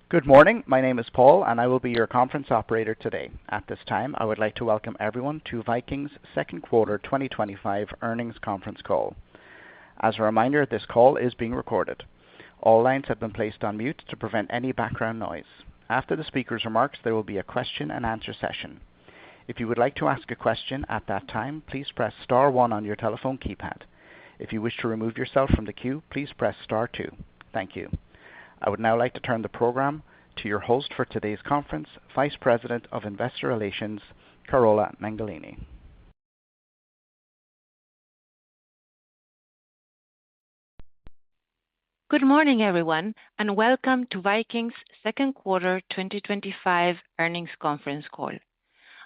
Good morning. My name is Paul, and I will be your conference operator today. At this time, I would like to welcome everyone to Viking's second quarter 2025 earnings conference call. As a reminder, this call is being recorded. All lines have been placed on mute to prevent any background noise. After the speaker's remarks, there will be a question and answer session. If you would like to ask a question at that time, please press star 1 on your telephone keypad. If you wish to remove yourself from the queue, please press star 2. Thank you. I would now like to turn the program to your host for today's conference, Vice President of Investor Relations, Carola Mengolini. Good morning, everyone, and welcome to Viking's second quarter 2025 earnings conference call.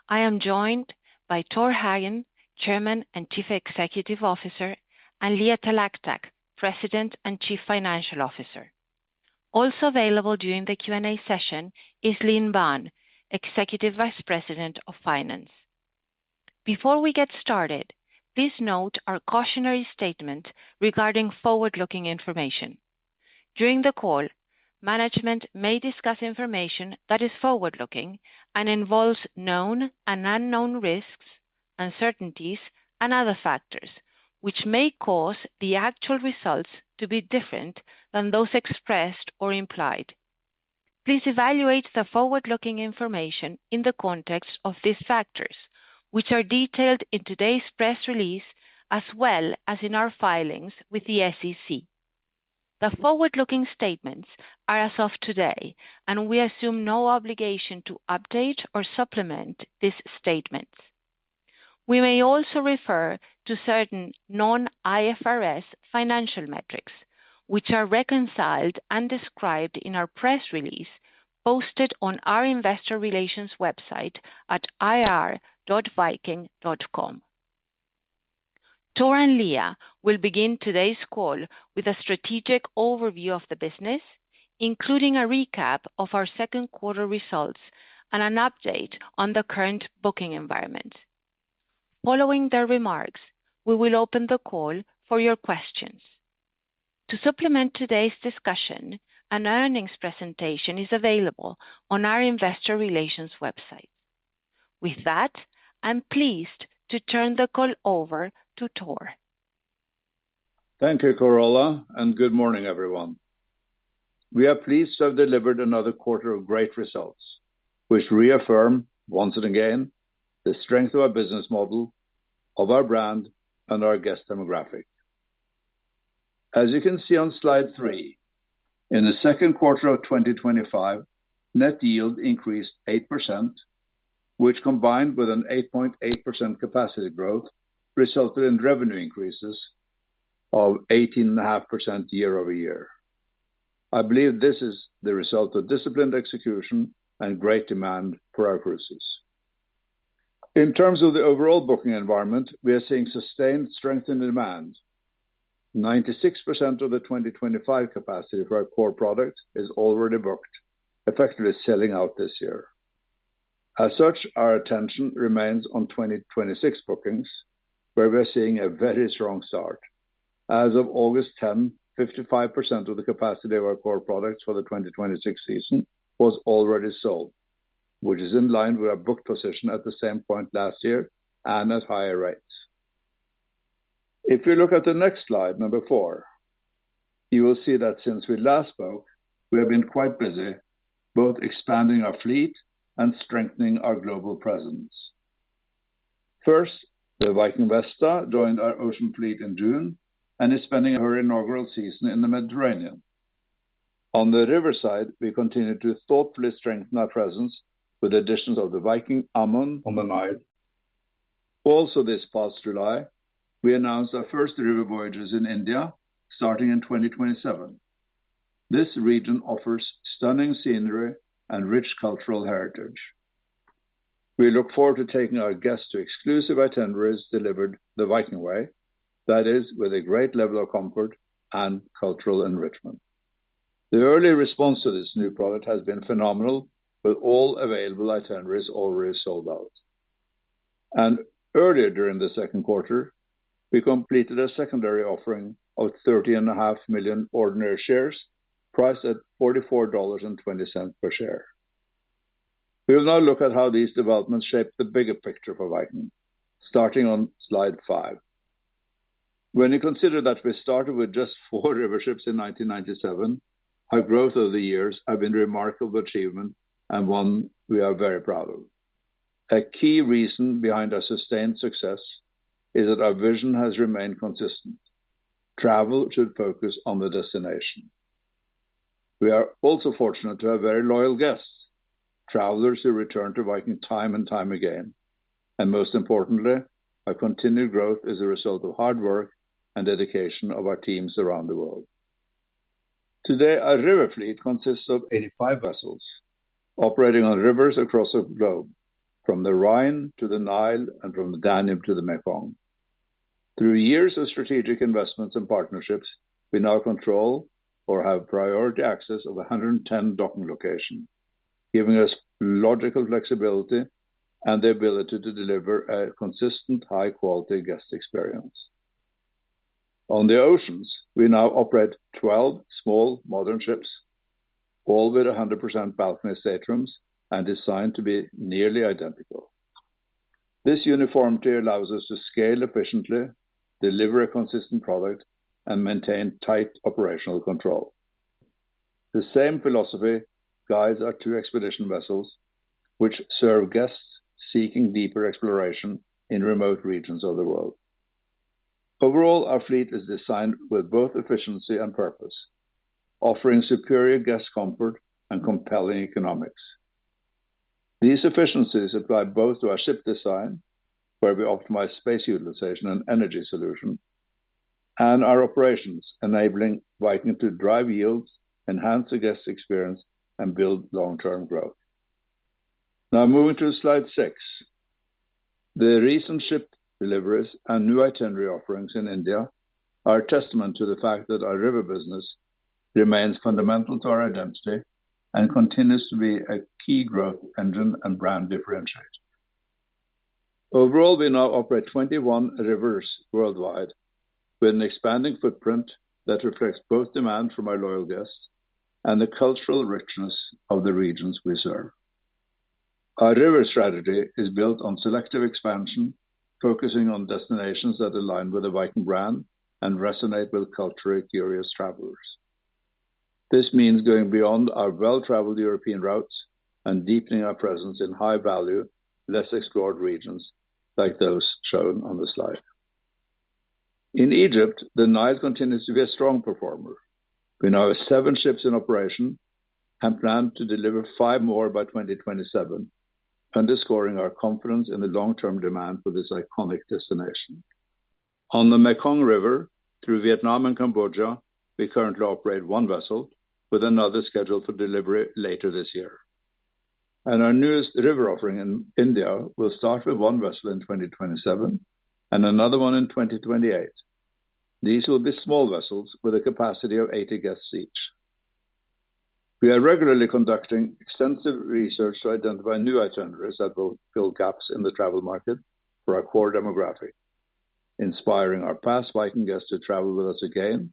I am joined by Tor Hagen, Chairman and Chief Executive Officer, and Leah Talactac, President and Chief Financial Officer. Also available during the Q&A session is Linh Banh, Executive Vice President of Finance. Before we get started, please note our cautionary statement regarding forward-looking information. During the call, management may discuss information that is forward-looking and involves known and unknown risks, uncertainties, and other factors, which may cause the actual results to be different than those expressed or implied. Please evaluate the forward-looking information in the context of these factors, which are detailed in today's press release as well as in our filings with the SEC. The forward-looking statements are as of today, and we assume no obligation to update or supplement these statements. We may also refer to certain non-IFRS financial metrics, which are reconciled and described in our press release posted on our investor relations website at ir.viking.com. Tor and Leah will begin today's call with a strategic overview of the business, including a recap of our second quarter results and an update on the current booking environment. Following their remarks, we will open the call for your questions. To supplement today's discussion, an earnings presentation is available on our investor relations website. With that, I'm pleased to turn the call over to Tor. Thank you, Carola, and good morning, everyone. We are pleased to have delivered another quarter of great results, which reaffirm once again the strength of our business model, of our brand, and our guest demographic. As you can see on slide 3, in the second quarter of 2025, net yield increased 8%, which combined with an 8.8% capacity growth resulted in revenue increases of 18.5% year over year. I believe this is the result of disciplined execution and great demand for our cruises. In terms of the overall booking environment, we are seeing sustained strength in demand. 96% of the 2025 capacity for our core product is already booked, effectively selling out this year. As such, our attention remains on 2026 bookings, where we are seeing a very strong start. As of August 10, 55% of the capacity of our core products for the 2026 season was already sold, which is in line with our booked position at the same point last year and at higher rates. If you look at the next slide, number 4, you will see that since we last spoke, we have been quite busy, both expanding our fleet and strengthening our global presence. First, the Viking Vesta joined our ocean fleet in June and is spending her inaugural season in the Mediterranean. On the river side, we continue to thoughtfully strengthen our presence with the additions of the Viking Ammon on the Nile. Also this past July, we announced our first river voyages in India, starting in 2027. This region offers stunning scenery and rich cultural heritage. We look forward to taking our guests to exclusive itineraries delivered the Viking way, that is, with a great level of comfort and cultural enrichment. The early response to this new product has been phenomenal, with all available itineraries already sold out. And earlier during the second quarter, we completed a secondary offering of 30.5 million ordinary shares priced at $44.20 per share. We will now look at how these developments shape the bigger picture for Viking, starting on slide 5. When you consider that we started with just 4 river ships in 1997, our growth over the years has been a remarkable achievement and one we are very proud of. A key reason behind our sustained success is that our vision has remained consistent. Travel should focus on the destination. We are also fortunate to have very loyal guests, travelers who return to Viking time and time again. And most importantly, our continued growth is a result of hard work and dedication of our teams around the world. Today, our river fleet consists of 85 vessels operating on rivers across the globe, from the Rhine to the Nile and from the Danube to the Mekong. Through years of strategic investments and partnerships, we now control or have priority access of 110 docking locations, giving us logical flexibility and the ability to deliver a consistent, high-quality guest experience. On the oceans, we now operate 12 small, modern ships, all with 100% balcony staterooms and designed to be nearly identical. This uniformity allows us to scale efficiently, deliver a consistent product, and maintain tight operational control. The same philosophy guides our 2 expedition vessels, which serve guests seeking deeper exploration in remote regions of the world. Overall, our fleet is designed with both efficiency and purpose, offering superior guest comfort and compelling economics. These efficiencies apply both to our ship design, where we optimize space utilization and energy solution, and our operations, enabling Viking to drive yields, enhance the guest experience, and build long-term growth. Now moving to slide 6. The recent ship deliveries and new itinerary offerings in India are a testament to the fact that our river business remains fundamental to our identity and continues to be a key growth engine and brand differentiator. Overall, we now operate 21 rivers worldwide with an expanding footprint that reflects both demand from our loyal guests and the cultural richness of the regions we serve. Our river strategy is built on selective expansion, focusing on destinations that align with the Viking brand and resonate with culturally curious travelers. This means going beyond our well-traveled European routes and deepening our presence in high-value, less explored regions like those shown on the slide. In Egypt, the Nile continues to be a strong performer. We now have 7 ships in operation and plan to deliver 5 more by 2027, underscoring our confidence in the long-term demand for this iconic destination. On the Mekong River, through Vietnam and Cambodia, we currently operate 1 vessel, with another scheduled for delivery later this year. And our newest river offering in India will start with 1 vessel in 2027 and another one in 2028. These will be small vessels with a capacity of 80 guests each. We are regularly conducting extensive research to identify new itineraries that will fill gaps in the travel market for our core demographic, inspiring our past Viking guests to travel with us again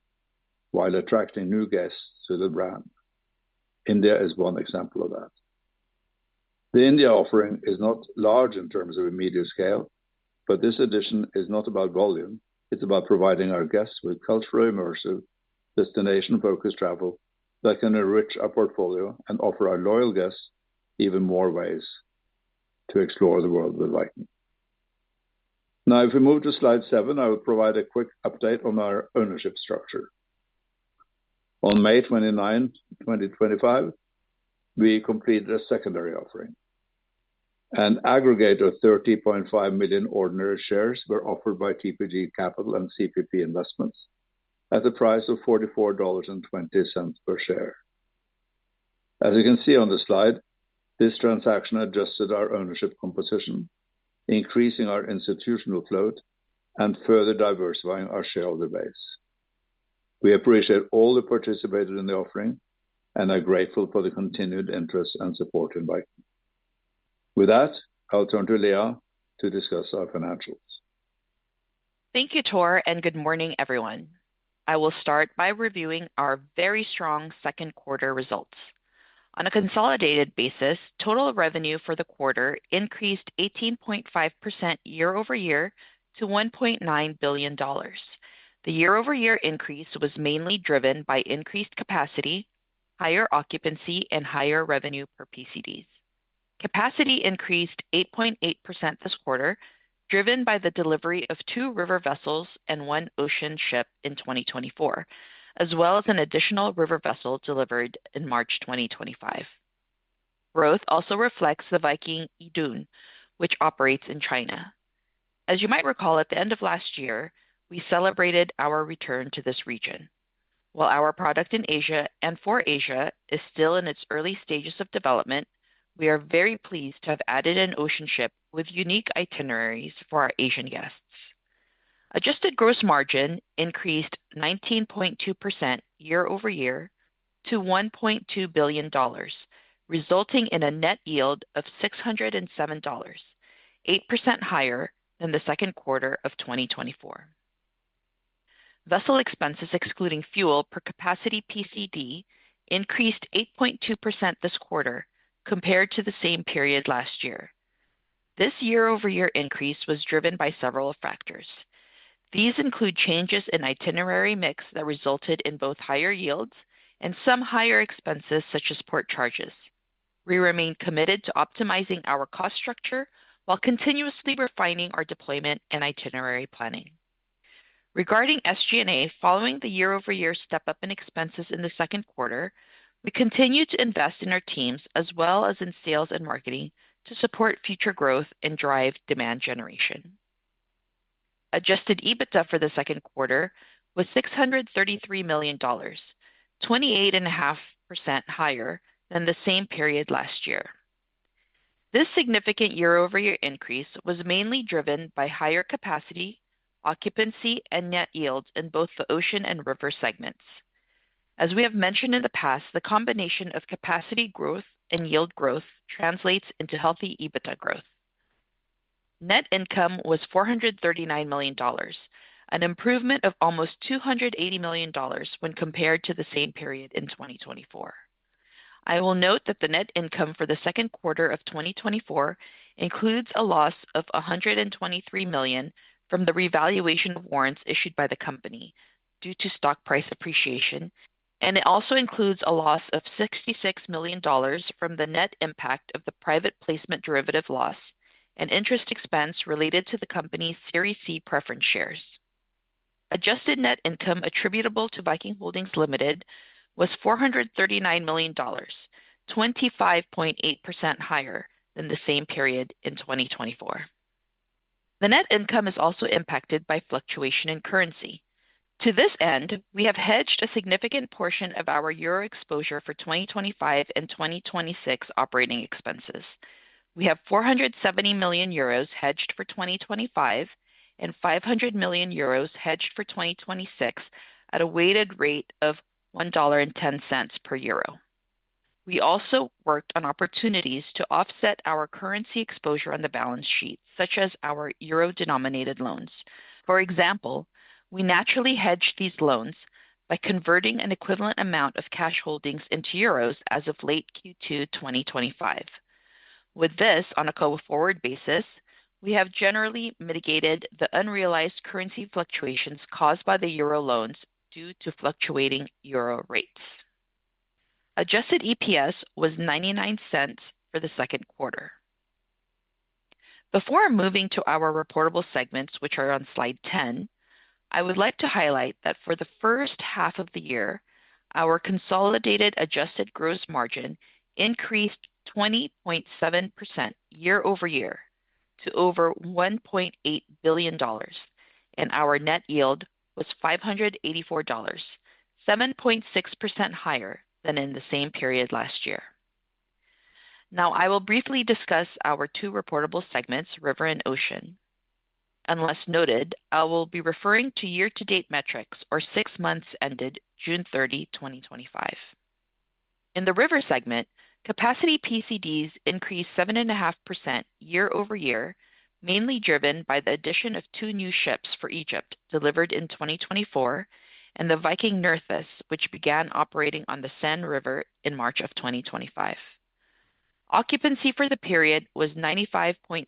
while attracting new guests to the brand. India is one example of that. The India offering is not large in terms of immediate scale, but this edition is not about volume. It's about providing our guests with culturally immersive, destination-focused travel that can enrich our portfolio and offer our loyal guests even more ways to explore the world with Viking. Now, if we move to slide 7, I will provide a quick update on our ownership structure. On May 29, 2025, we completed a secondary offering. An aggregate of 30.5 million ordinary shares were offered by TPG Capital and CPP Investments at the price of $44.20 per share. As you can see on the slide, this transaction adjusted our ownership composition, increasing our institutional float and further diversifying our shareholder base. We appreciate all who participated in the offering and are grateful for the continued interest and support in Viking. With that, I'll turn to Leah to discuss our financials. Thank you, Tor, and good morning, everyone. I will start by reviewing our very strong second quarter results. On a consolidated basis, total revenue for the quarter increased 18.5% year-over-year to $1.9 billion. The year-over-year increase was mainly driven by increased capacity, higher occupancy, and higher revenue per PCDs. Capacity increased 8.8% this quarter, driven by the delivery of 2 river vessels and 1 ocean ship in 2024, as well as an additional river vessel delivered in March 2025. Growth also reflects the Viking Idun, which operates in China. As you might recall, at the end of last year, we celebrated our return to this region. While our product in Asia and for Asia is still in its early stages of development, we are very pleased to have added an ocean ship with unique itineraries for our Asian guests. Adjusted gross margin increased 19.2% year-over-year to $1.2 billion, resulting in a net yield of $607, 8% higher than the second quarter of 2024. Vessel expenses excluding fuel per capacity PCD increased 8.2% this quarter compared to the same period last year. This year-over-year increase was driven by several factors. These include changes in itinerary mix that resulted in both higher yields and some higher expenses such as port charges. We remain committed to optimizing our cost structure while continuously refining our deployment and itinerary planning. Regarding SG&A, following the year-over-year step-up in expenses in the second quarter, we continue to invest in our teams as well as in sales and marketing to support future growth and drive demand generation. Adjusted EBITDA for the second quarter was $633 million, 28.5% higher than the same period last year. This significant year-over-year increase was mainly driven by higher capacity, occupancy, and net yields in both the ocean and river segments. As we have mentioned in the past, the combination of capacity growth and yield growth translates into healthy EBITDA growth. Net income was $439 million, an improvement of almost $280 million when compared to the same period in 2024. I will note that the net income for the second quarter of 2024 includes a loss of $123 million from the revaluation of warrants issued by the company due to stock price appreciation, and it also includes a loss of $66 million from the net impact of the private placement derivative loss and interest expense related to the company's Series C preference shares. Adjusted net income attributable to Viking Holdings Limited was $439 million, 25.8% higher than the same period in 2024. The net income is also impacted by fluctuation in currency. To this end, we have hedged a significant portion of our euro exposure for 2025 and 2026 operating expenses. We have 470 million euros hedged for 2025 and 500 million euros hedged for 2026 at a weighted rate of $1.10 per euro. We also worked on opportunities to offset our currency exposure on the balance sheet, such as our euro-denominated loans. For example, we naturally hedged these loans by converting an equivalent amount of cash holdings into euros as of late Q2 2025. With this, on a go-forward basis, we have generally mitigated the unrealized currency fluctuations caused by the euro loans due to fluctuating euro rates. Adjusted EPS was 99 cents for the second quarter. Before moving to our reportable segments, which are on slide 10, I would like to highlight that for the first half of the year, our consolidated adjusted gross margin increased 20.7% year-over-year to over $1.8 billion, and our net yield was $584, 7.6% higher than in the same period last year. Now, I will briefly discuss our 2 reportable segments, River and Ocean. Unless noted, I will be referring to year-to-date metrics or 6 months ended June 30, 2025. In the River segment, capacity PCDs increased 7.5% year-over-year, mainly driven by the addition of 2 new ships for Egypt delivered in 2024 and the Viking Nerthus, which began operating on the Seine River in March of 2025. Occupancy for the period was 95.6%,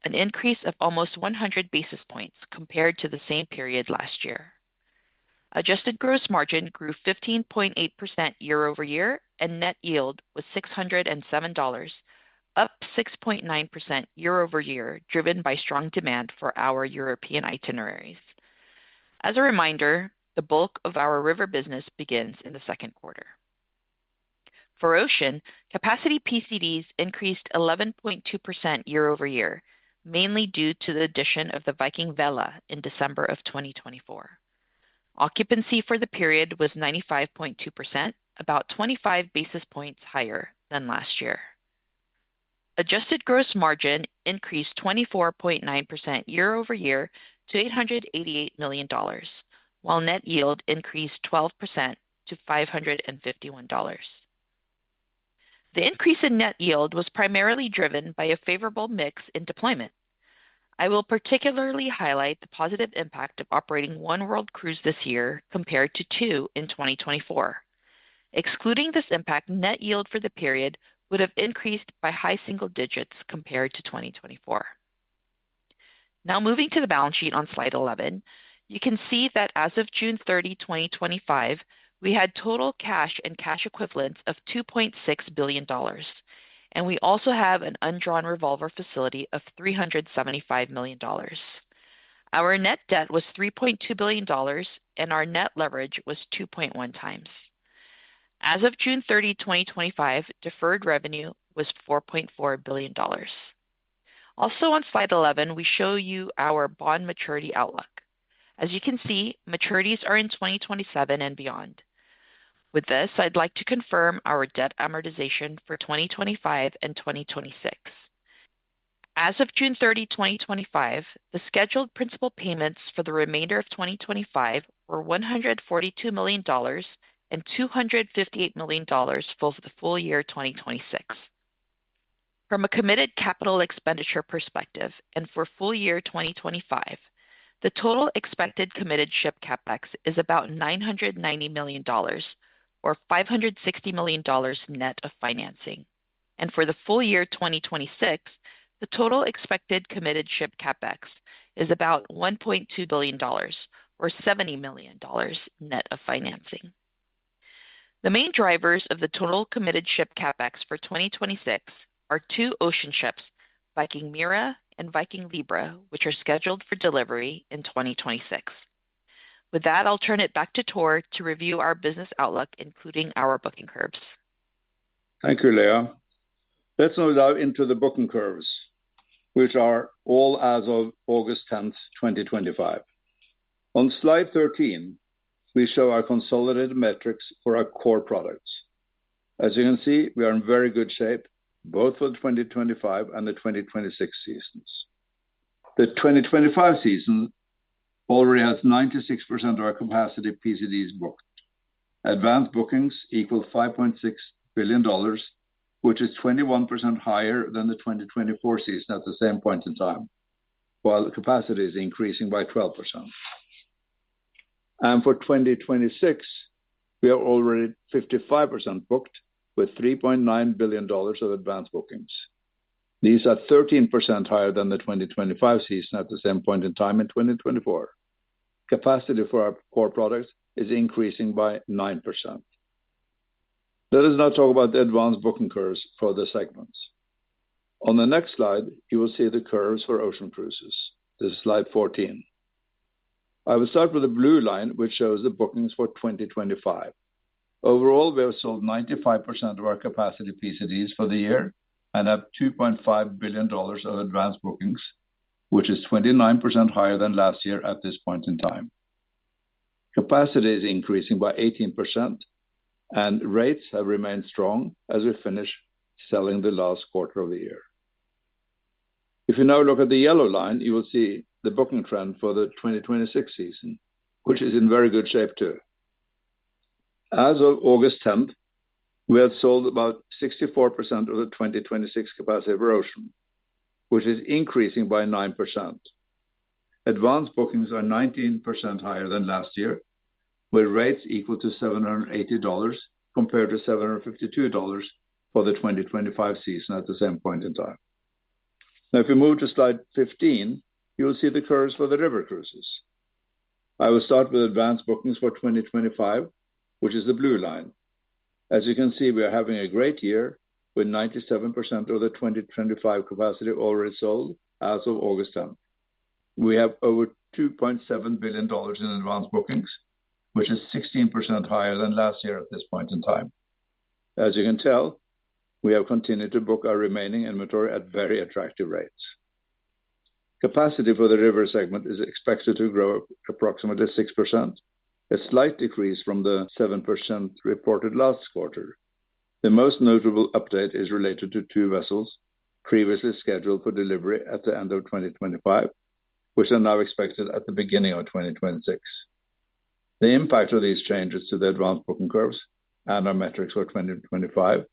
an increase of almost 100 basis points compared to the same period last year. Adjusted gross margin grew 15.8% year-over-year, and net yield was $607, up 6.9% year-over-year, driven by strong demand for our European itineraries. As a reminder, the bulk of our river business begins in the second quarter. For ocean, capacity PCDs increased 11.2% year-over-year, mainly due to the addition of the Viking Vela in December of 2024. Occupancy for the period was 95.2%, about 25 basis points higher than last year. Adjusted gross margin increased 24.9% year-over-year to $888 million, while net yield increased 12% to $551. The increase in net yield was primarily driven by a favorable mix in deployment. I will particularly highlight the positive impact of operating one world cruise this year compared to two in 2024. Excluding this impact, net yield for the period would have increased by high single digits compared to 2024. Now moving to the balance sheet on slide 11, you can see that as of June 30, 2025, we had total cash and cash equivalents of $2.6 billion, and we also have an undrawn revolver facility of $375 million. Our net debt was $3.2 billion, and our net leverage was 2.1 times. As of June 30, 2025, deferred revenue was $4.4 billion. Also on slide 11, we show you our bond maturity outlook. As you can see, maturities are in 2027 and beyond. With this, I'd like to confirm our debt amortization for 2025 and 2026. As of June 30, 2025, the scheduled principal payments for the remainder of 2025 were $142 million and $258 million for the full year 2026. From a committed capital expenditure perspective and for full year 2025, the total expected committed ship CapEx is about $990 million, or $560 million net of financing. And for the full year 2026, the total expected committed ship CapEx is about $1.2 billion, or $70 million net of financing. The main drivers of the total committed ship CapEx for 2026 are two ocean ships, Viking Mira and Viking Libra, which are scheduled for delivery in 2026. With that, I'll turn it back to Tor to review our business outlook, including our booking curves. Thank you, Leah. Let's now dive into the booking curves, which are all as of August 10th, 2025. On slide 13, we show our consolidated metrics for our core products. As you can see, we are in very good shape, both for the 2025 and the 2026 seasons. The 2025 season already has 96% of our capacity PCDs booked. Advanced bookings equal $5.6 billion, which is 21% higher than the 2024 season at the same point in time, while the capacity is increasing by 12%. And for 2026, we are already 55% booked with $3.9 billion of advanced bookings. These are 13% higher than the 2025 season at the same point in time in 2024. Capacity for our core products is increasing by 9%. Let us now talk about the advanced booking curves for the segments. On the next slide, you will see the curves for ocean cruises. This is slide 14. I will start with the blue line, which shows the bookings for 2025. Overall, we have sold 95% of our capacity PCDs for the year and have $2.5 billion of advanced bookings, which is 29% higher than last year at this point in time. Capacity is increasing by 18%, and rates have remained strong as we finish selling the last quarter of the year. If you now look at the yellow line, you will see the booking trend for the 2026 season, which is in very good shape too. As of August 10th, we had sold about 64% of the 2026 capacity for ocean, which is increasing by 9%. Advanced bookings are 19% higher than last year, with rates equal to $780 compared to $752 for the 2025 season at the same point in time. Now, if you move to slide 15, you will see the curves for the river cruises. I will start with advanced bookings for 2025, which is the blue line. As you can see, we are having a great year with 97% of the 2025 capacity already sold as of August 10th. We have over $2.7 billion in advanced bookings, which is 16% higher than last year at this point in time. As you can tell, we have continued to book our remaining inventory at very attractive rates. Capacity for the river segment is expected to grow approximately 6%, a slight decrease from the 7% reported last quarter. The most notable update is related to 2 vessels previously scheduled for delivery at the end of 2025, which are now expected at the beginning of 2026. The impact of these changes to the advanced booking curves and our metrics for 2025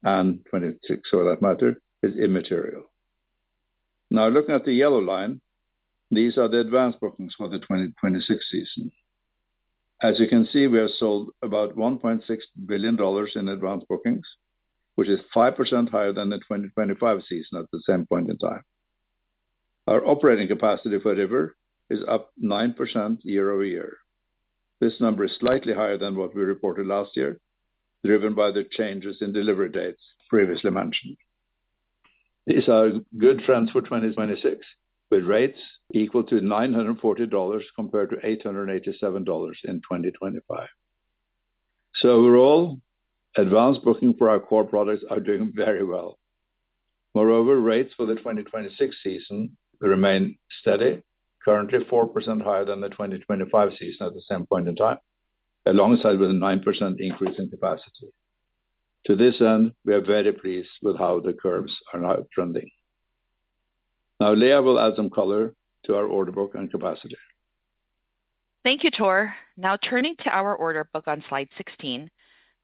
and 2026, for that matter, is immaterial. Now, looking at the yellow line, these are the advanced bookings for the 2026 season. As you can see, we have sold about $1.6 billion in advanced bookings, which is 5% higher than the 2025 season at the same point in time. Our operating capacity for river is up 9% year over year. This number is slightly higher than what we reported last year, driven by the changes in delivery dates previously mentioned. These are good trends for 2026, with rates equal to $940 compared to $887 in 2025. So overall, advanced booking for our core products are doing very well. Moreover, rates for the 2026 season remain steady, currently 4% higher than the 2025 season at the same point in time, alongside with a 9% increase in capacity. To this end, we are very pleased with how the curves are now trending. Now, Leah will add some color to our order book and capacity. Thank you, Tor. Now turning to our order book on slide 16,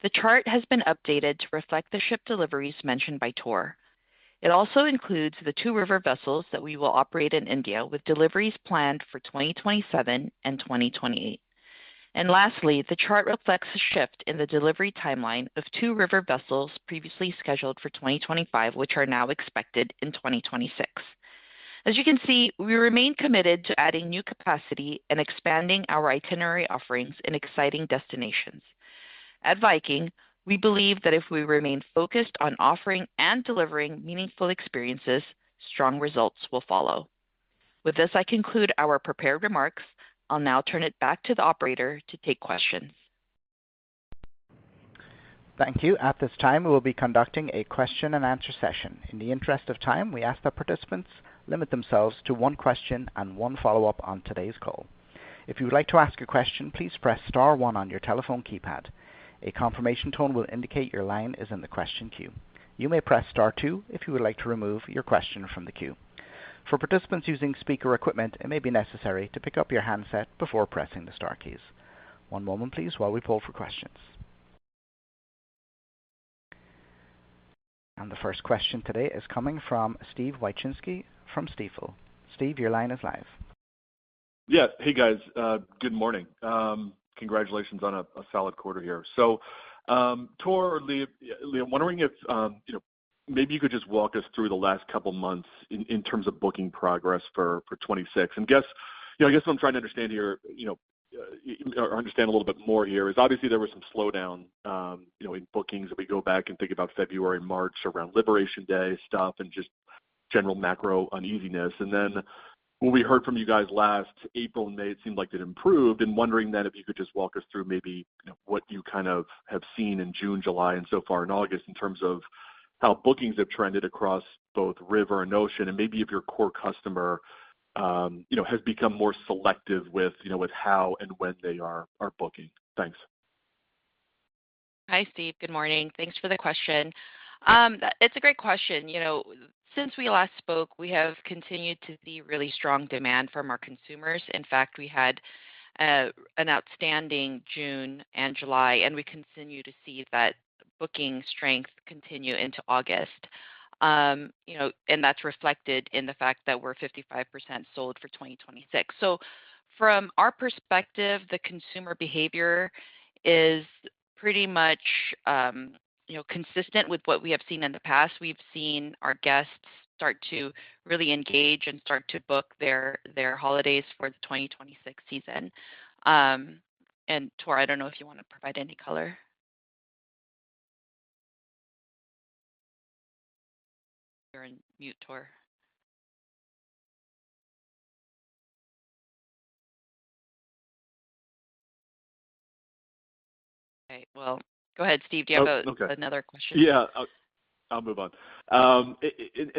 the chart has been updated to reflect the ship deliveries mentioned by Tor. It also includes the 2 river vessels that we will operate in India, with deliveries planned for 2027 and 2028. And lastly, the chart reflects a shift in the delivery timeline of 2 river vessels previously scheduled for 2025, which are now expected in 2026. As you can see, we remain committed to adding new capacity and expanding our itinerary offerings in exciting destinations. At Viking, we believe that if we remain focused on offering and delivering meaningful experiences, strong results will follow. With this, I conclude our prepared remarks. I'll now turn it back to the operator to take questions. Thank you. At this time, we will be conducting a question and answer session. In the interest of time, we ask that participants limit themselves to 1 question and 1 follow-up on today's call. If you would like to ask a question, please press star 1 on your telephone keypad. A confirmation tone will indicate your line is in the question queue. You may press star 2 if you would like to remove your question from the queue. For participants using speaker equipment, it may be necessary to pick up your handset before pressing the star keys. 1 moment, please, while we poll for questions. And the first question today is coming from Steve Wieczynski from Stifel. Steve, your line is live. Yeah. Hey, guys. Good morning. Congratulations on a solid quarter here. So, Tor or Leah, I'm wondering if maybe you could just walk us through the last couple months in terms of booking progress for 26. And I guess what I'm trying to understand here, or understand a little bit more here, is obviously there was some slowdown, in bookings if we go back and think about February and March around Liberation Day stuff and just general macro uneasiness. And then when we heard from you guys last April and May, it seemed like it improved. And wondering then if you could just walk us through maybe what you kind of have seen in June, July, and so far in August in terms of how bookings have trended across both river and ocean, and maybe if your core customer, has become more selective with how and when they are booking. Thanks. Hi, Steve. Good morning. Thanks for the question. It's a great question. Since we last spoke, we have continued to see really strong demand from our consumers. In fact, we had an outstanding June and July, and we continue to see that booking strength continue into August. And that's reflected in the fact that we're 55% sold for 2026. So from our perspective, the consumer behavior is pretty much consistent with what we have seen in the past. We've seen our guests start to really engage and start to book their holidays for the 2026 season. And Tor, I don't know if you want to provide any color. You're in mute, Tor. Okay, well, go ahead, Steve. Do you have another question? Yeah, I'll move on. And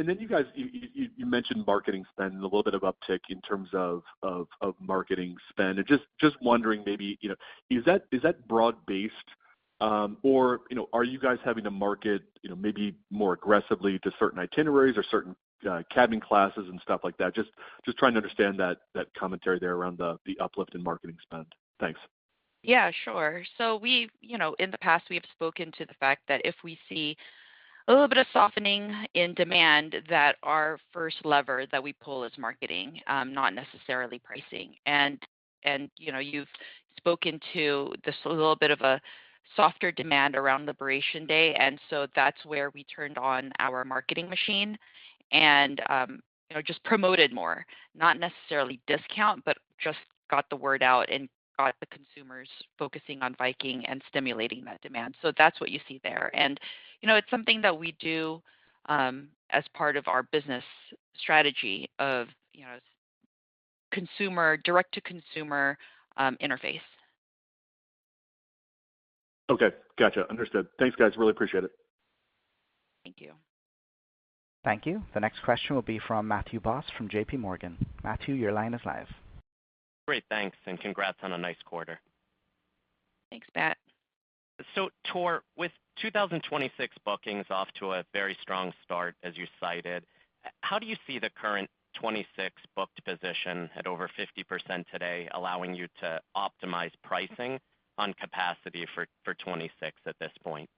then you guys, you mentioned marketing spend and a little bit of uptick in terms of marketing spend. And just wondering, maybe is that broad based, or are you guys having to market maybe more aggressively to certain itineraries or certain cabin classes and stuff like that? Just trying to understand that commentary there around the uplift in marketing spend. Thanks. Yeah, sure. So we, in the past, we have spoken to the fact that if we see a little bit of softening in demand, that our first lever that we pull is marketing, not necessarily pricing. And you've spoken to this a little bit of a softer demand around Liberation Day, and so that's where we turned on our marketing machine and just promoted more, not necessarily discount, but just got the word out and got the consumers focusing on Viking and stimulating that demand. So that's what you see there. And, it's something that we do as part of our business strategy of, direct to consumer interface. Okay. Gotcha. Understood. Thanks, guys. Really appreciate it. Thank you. Thank you. The next question will be from Matthew Boss from JP Morgan. Matthew, your line is live. Great, thanks, and congrats on a nice quarter. Thanks, Matt. So, Tor, with 2026 bookings off to a very strong start, as you cited, how do you see the current 26 booked position at over 50% today, allowing you to optimize pricing on capacity for 26 at this point?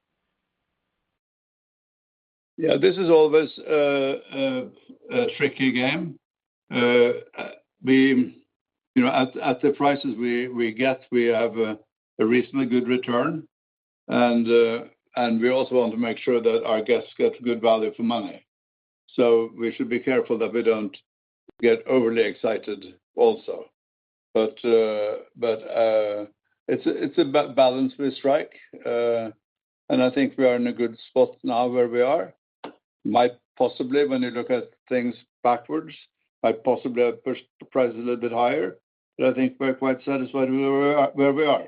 Yeah, this is always a tricky game. At the prices we get, we have a reasonably good return, and we also want to make sure that our guests get good value for money. So we should be careful that we don't get overly excited also. But it's a balance we strike, and I think we are in a good spot now where we are. Might possibly, when you look at things backwards, might possibly have pushed the price a little bit higher, but I think we're quite satisfied with where we are.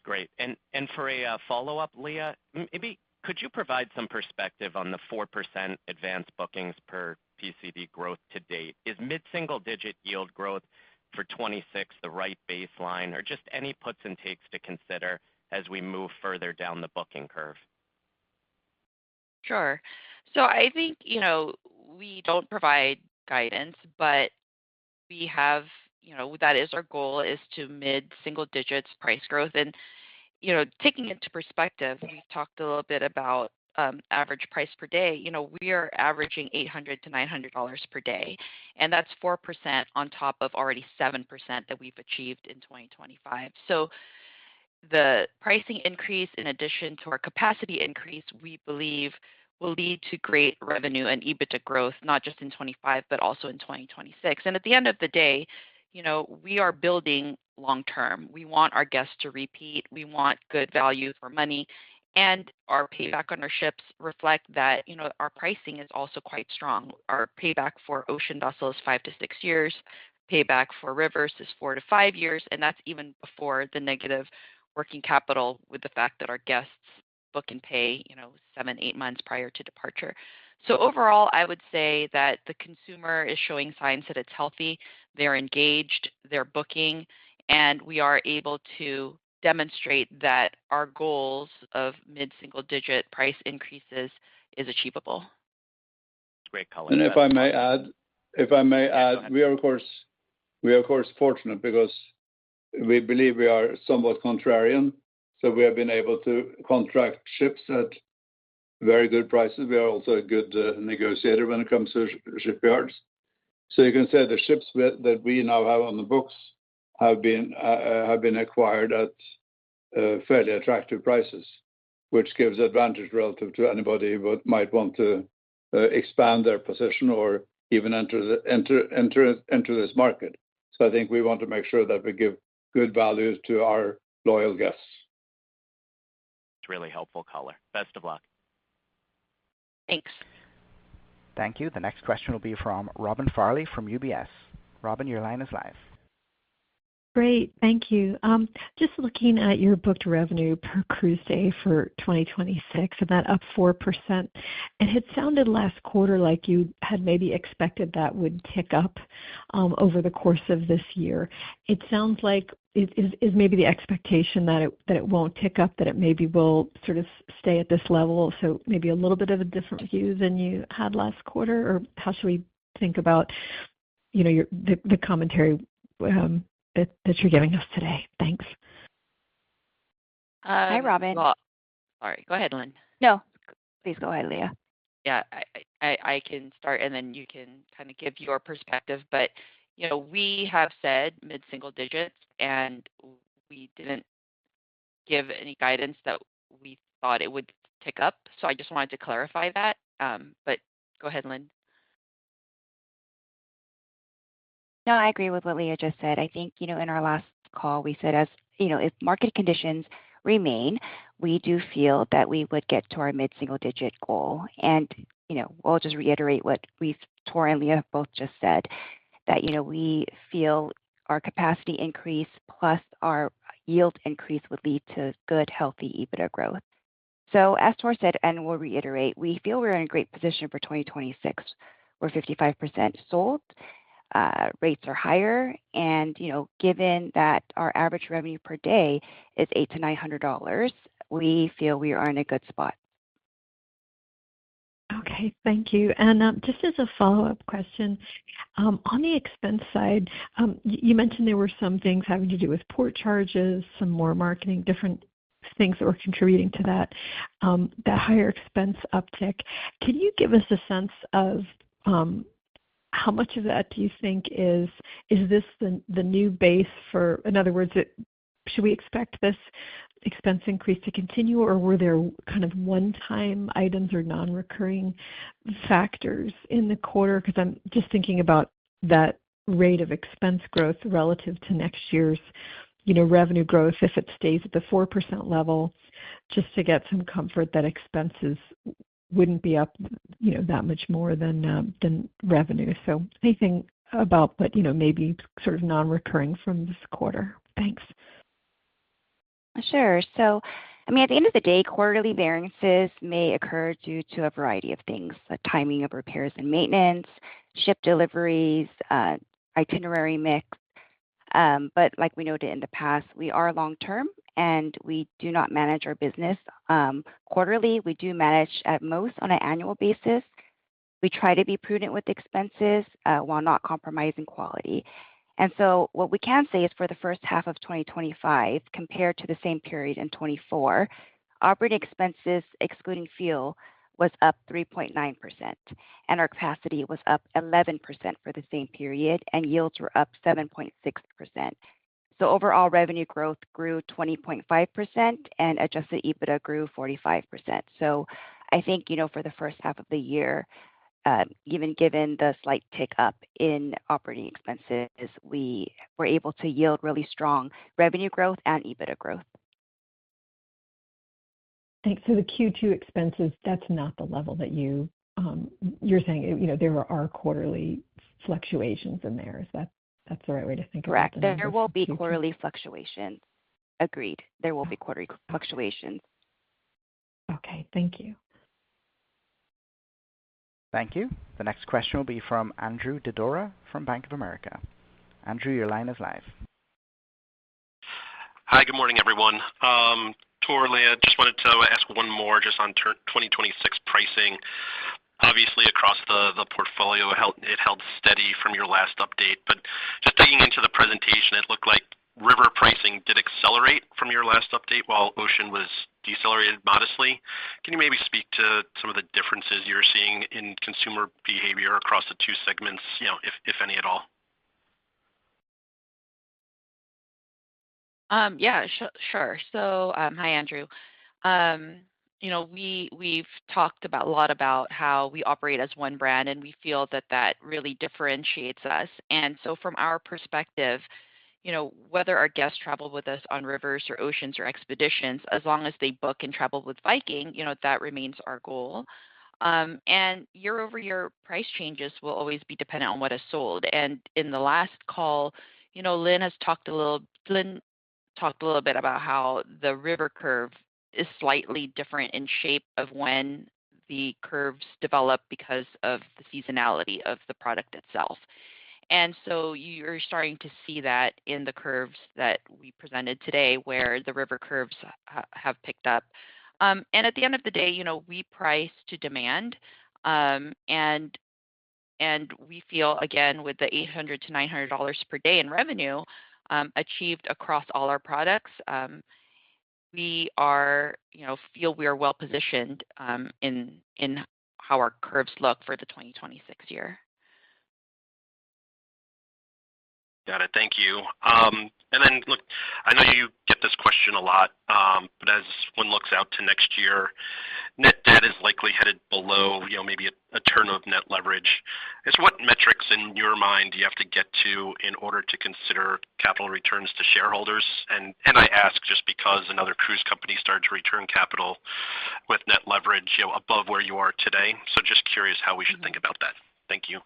Great. And for a follow-up, Leah, maybe could you provide some perspective on the 4% advanced bookings per PCD growth to date? Is mid-single-digit yield growth for 26 the right baseline, or just any puts and takes to consider as we move further down the booking curve? Sure. So I think, we don't provide guidance, but we have, that is our goal, is to mid-single digits price growth. And, taking into perspective, we talked a little bit about average price per day. We are averaging $800 to $900 per day, and that's 4% on top of already 7% that we've achieved in 2025. So the pricing increase, in addition to our capacity increase, we believe will lead to great revenue and EBITDA growth, not just in 25, but also in 2026. And at the end of the day, we are building long-term. We want our guests to repeat. We want good value for money. And our payback on our ships reflect that, our pricing is also quite strong. Our payback for ocean vessels is 5 to 6 years. Payback for rivers is 4 to 5 years. And that's even before the negative working capital, with the fact that our guests book and pay, 7-8 months prior to departure. So overall, I would say that the consumer is showing signs that it's healthy. They're engaged, they're booking, and we are able to demonstrate that our goals of mid-single digit price increases is achievable. Great color. And if I may add, we are of course fortunate because we believe we are somewhat contrarian. So we have been able to contract ships at very good prices. We are also a good negotiator when it comes to shipyards. So you can say the ships that we now have on the books have been acquired at fairly attractive prices, which gives advantage relative to anybody who might want to expand their position or even enter this market. So I think we want to make sure that we give good values to our loyal guests. It's really helpful color. Best of luck. Thanks. Thank you. The next question will be from Robin Farley from UBS. Robin, your line is live. Great. Thank you. Just looking at your booked revenue per cruise day for 2026, and that up 4%. And it had sounded last quarter like you had maybe expected that would tick up over the course of this year. It sounds like is maybe the expectation that it won't tick up, that it maybe will sort of stay at this level. So maybe a little bit of a different view than you had last quarter, or how should we think about, the commentary that you're giving us today? Thanks. Hi, Robin. Well, sorry. Go ahead, Lynn. No, please go ahead, Leah. Yeah, I can start, and then you can kind of give your perspective. But, we have said mid-single digits, and we didn't give any guidance that we thought it would tick up. So I just wanted to clarify that. But go ahead, Lynn. No, I agree with what Leah just said. I think, in our last call, we said if market conditions remain, we do feel that we would get to our mid-single digit goal. And, we'll just reiterate what Tor and Leah both just said, that, we feel our capacity increase plus our yield increase would lead to good, healthy EBITDA growth. So as Tor said, and we'll reiterate, we feel we're in a great position for 2026. We're 55% sold. Rates are higher, and given that our average revenue per day is $800 to $900, we feel we are in a good spot. Okay, thank you. And just as a follow-up question, on the expense side, you mentioned there were some things having to do with port charges, some more marketing, different things that were contributing to that higher expense uptick. Can you give us a sense of how much of that do you think is this the new base for, in other words, should we expect this expense increase to continue, or were there kind of one-time items or non-recurring factors in the quarter? Because I'm just thinking about that rate of expense growth relative to next year's, revenue growth if it stays at the 4% level, just to get some comfort that expenses wouldn't be up, that much more than revenue. So anything about, but maybe sort of non-recurring from this quarter. Thanks. Sure. So, at the end of the day, quarterly variances may occur due to a variety of things: the timing of repairs and maintenance, ship deliveries, itinerary mix. But like we noted in the past, we are long-term, and we do not manage our business quarterly. We do manage at most on an annual basis. We try to be prudent with expenses while not compromising quality. And so what we can say is for the first half of 2025, compared to the same period in 24, operating expenses, excluding fuel, was up 3.9%, and our capacity was up 11% for the same period, and yields were up 7.6%. So overall revenue growth grew 20.5%, and adjusted EBITDA grew 45%. So I think, for the first half of the year, even given the slight tick up in operating expenses, we were able to yield really strong revenue growth and EBITDA growth. Thanks. So the Q2 expenses, that's not the level that you're saying, there are quarterly fluctuations in there. That's the right way to think about it? Correct. There will be quarterly fluctuations. Agreed. There will be quarterly fluctuations. Okay. Thank you. Thank you. The next question will be from Andrew Didora from Bank of America. Andrew, your line is live. Hi, good morning, everyone. Tor, Leah, just wanted to ask one more just on 2026 pricing. Obviously, across the portfolio, it held steady from your last update. But just digging into the presentation, it looked like river pricing did accelerate from your last update while ocean was decelerated modestly. Can you maybe speak to some of the differences you're seeing in consumer behavior across the two segments, if any at all? Yeah, sure. So, hi, Andrew. We've talked a lot about how we operate as one brand, and we feel that really differentiates us. And so, from our perspective, whether our guests travel with us on rivers or oceans or expeditions, as long as they book and travel with Viking, that remains our goal. And year-over-year price changes will always be dependent on what is sold. And in the last call, Lynn talked a little bit about how the river curve is slightly different in shape of when the curves develop because of the seasonality of the product itself. And so you're starting to see that in the curves that we presented today, where the river curves have picked up. And at the end of the day, we price to demand, and we feel, again, with the $800 to $900 per day in revenue achieved across all our products, we feel we are well positioned in how our curves look for the 2026 year. Got it. Thank you. And then, look, I know you get this question a lot, but as one looks out to next year, net debt is likely headed below, maybe a turn of net leverage. What metrics in your mind do you have to get to in order to consider capital returns to shareholders? And I ask just because another cruise company started to return capital with net leverage, above where you are today. So just curious how we should think about that. Thank you.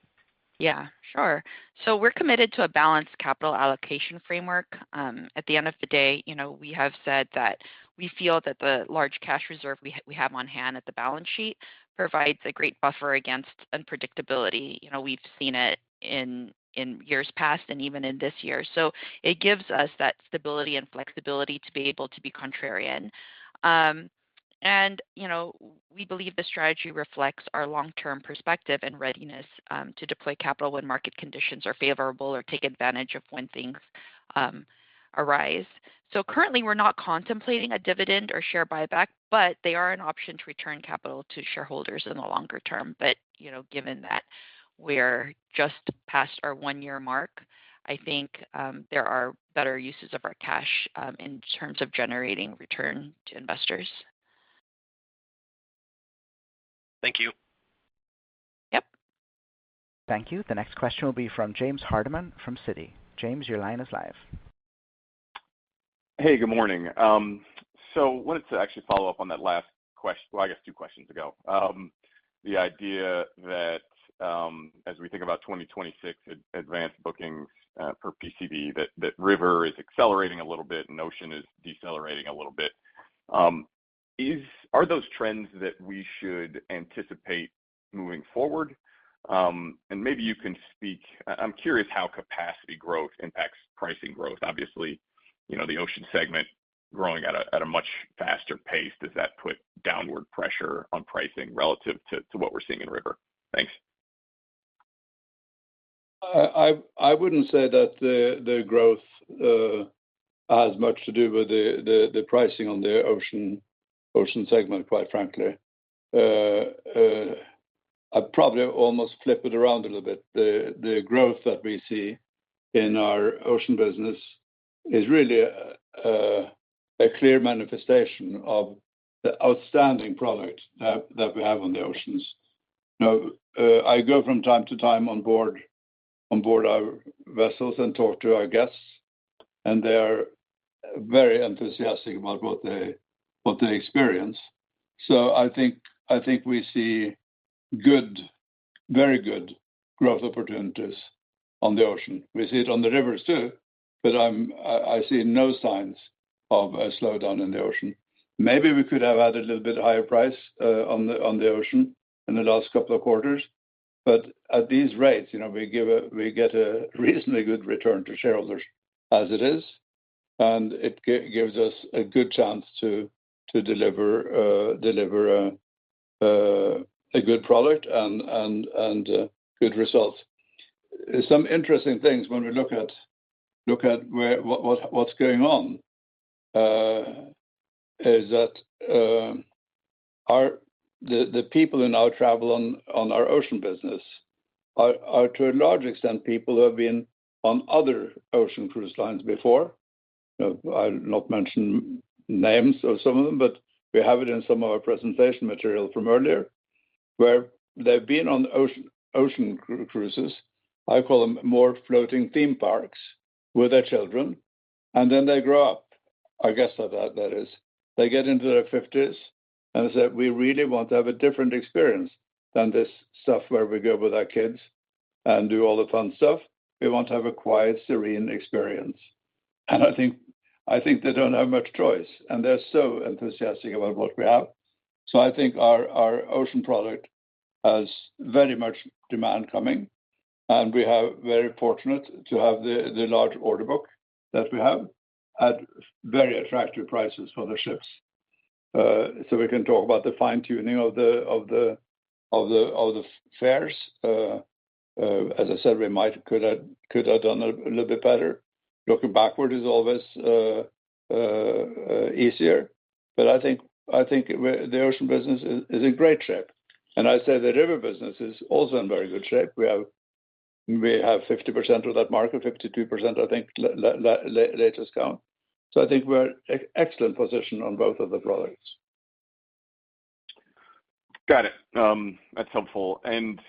Yeah, sure. So we're committed to a balanced capital allocation framework. At the end of the day, we have said that we feel that the large cash reserve we have on hand at the balance sheet provides a great buffer against unpredictability. We've seen it in years past and even in this year. So it gives us that stability and flexibility to be able to be contrarian. And, we believe the strategy reflects our long-term perspective and readiness to deploy capital when market conditions are favorable or take advantage of when things arise. So currently, we're not contemplating a dividend or share buyback, but they are an option to return capital to shareholders in the longer term. But, given that we're just past our one-year mark, I think there are better uses of our cash in terms of generating return to investors. Thank you. Yep. Thank you. The next question will be from James Hardiman from Citi. James, your line is live. Hey, good morning. So wanted to actually follow up on that last question. Well, I guess 2 questions ago. The idea that as we think about 2026 advanced bookings per PCD, that river is accelerating a little bit and ocean is decelerating a little bit. Are those trends that we should anticipate moving forward? And maybe you can speak. I'm curious how capacity growth impacts pricing growth. Obviously, the ocean segment growing at a much faster pace. Does that put downward pressure on pricing relative to what we're seeing in river? Thanks. I wouldn't say that the growth has much to do with the pricing on the ocean segment, quite frankly. I'd probably almost flip it around a little bit. The growth that we see in our ocean business is really a clear manifestation of the outstanding product that we have on the oceans. I go from time to time on board our vessels and talk to our guests, and they are very enthusiastic about what they experience. So I think we see very good growth opportunities on the ocean. We see it on the rivers too, but I see no signs of a slowdown in the ocean. Maybe we could have had a little bit higher price on the ocean in the last couple of quarters, but at these rates, we get a reasonably good return to shareholders as it is, and it gives us a good chance to deliver a good product and good results. Some interesting things when we look at look at what's going on, is that the people who now travel on our ocean business are to a large extent people who have been on other ocean cruise lines before. I'll not mention names of some of them, but we have it in some of our presentation material from earlier, where they've been on ocean cruises. I call them more floating theme parks with their children, and then they grow up. I guess that is. They get into their 50s and say, we really want to have a different experience than this stuff where we go with our kids and do all the fun stuff. We want to have a quiet, serene experience. And I think they don't have much choice, and they're so enthusiastic about what we have. So I think our ocean product has very much demand coming, and we are very fortunate to have the large order book that we have at very attractive prices for the ships. So we can talk about the fine tuning of the fares. As I said, we could have done a little bit better. Looking backward is always easier, but I think the ocean business is in great shape, and I say the river business is also in very good shape. We have 50% of that market, 52%, I think, latest count. So I think we're in excellent position on both of the products. Got it. That's helpful. And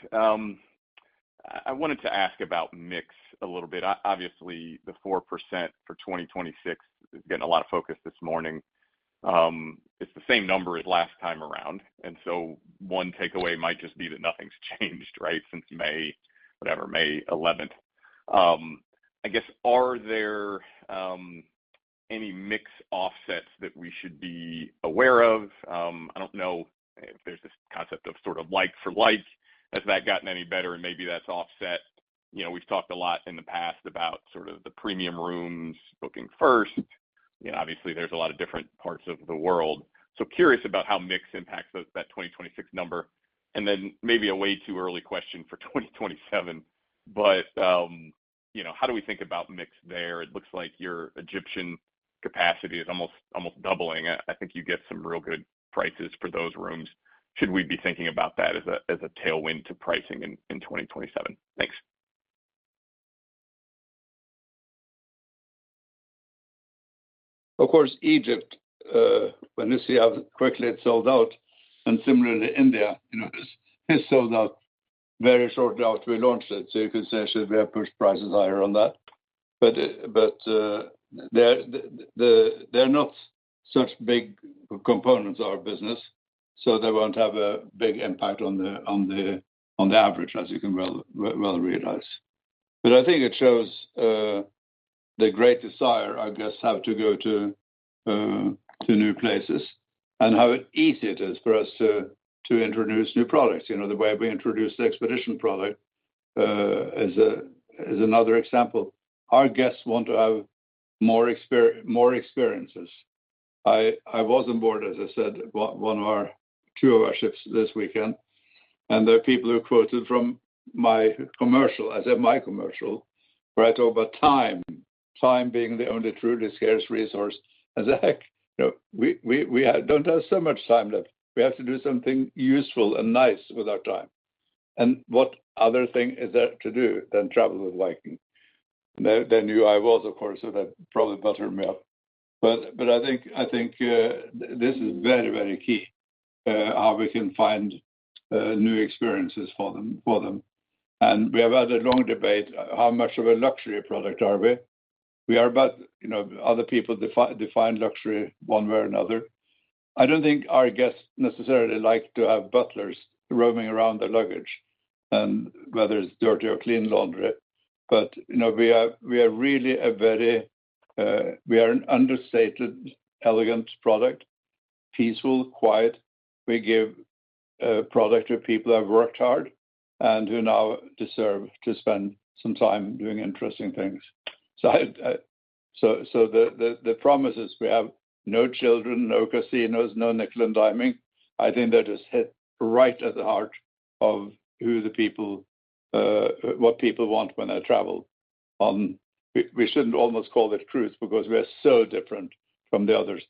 I wanted to ask about mix a little bit. Obviously, the 4% for 2026 is getting a lot of focus this morning. It's the same number as last time around. And so one takeaway might just be that nothing's changed, right, since May 11th. I guess, are there any mix offsets that we should be aware of? I don't know if there's this concept of sort of like for like. Has that gotten any better, and maybe that's offset? We've talked a lot in the past about sort of the premium rooms booking first. Obviously, there's a lot of different parts of the world. So curious about how mix impacts that 2026 number. And then maybe a way too early question for 2027, but how do we think about mix there? It looks like your Egyptian capacity is almost doubling. I think you get some real good prices for those rooms. Should we be thinking about that as a tailwind to pricing in 2027? Thanks. Of course, Egypt, when you see how quickly it sold out, and similarly India, it sold out very shortly after we launched it. So you could say, should we have pushed prices higher on that? But they're not such big components of our business, so they won't have a big impact on the average, as you can well realize. But I think it shows the great desire our guests have to go to new places, and how easy it is for us to introduce new products. The way we introduced the expedition product is another example. Our guests want to have more experiences. I was on board, as I said, two of our ships this weekend, and there are people who quoted from my commercial. I said my commercial, where I talk about time being the only truly scarce resource. As a heck, we don't have so much time left. We have to do something useful and nice with our time. And what other thing is there to do than travel with Viking? They knew I was, of course, so that probably buttered me up. But I think this is very, very key. How we can find new experiences for them. And we have had a long debate, how much of a luxury product are we? We are about, other people define luxury one way or another. I don't think our guests necessarily like to have butlers roaming around their luggage, and whether it's dirty or clean laundry. But, we are really we are an understated, elegant product, peaceful, quiet. We give a product to people who have worked hard and who now deserve to spend some time doing interesting things. So the promises, we have no children, no casinos, no nickel and diming. I think that just hit right at the heart of who the people, what people want when they travel on, we shouldn't almost call it cruise because we're so different from the others.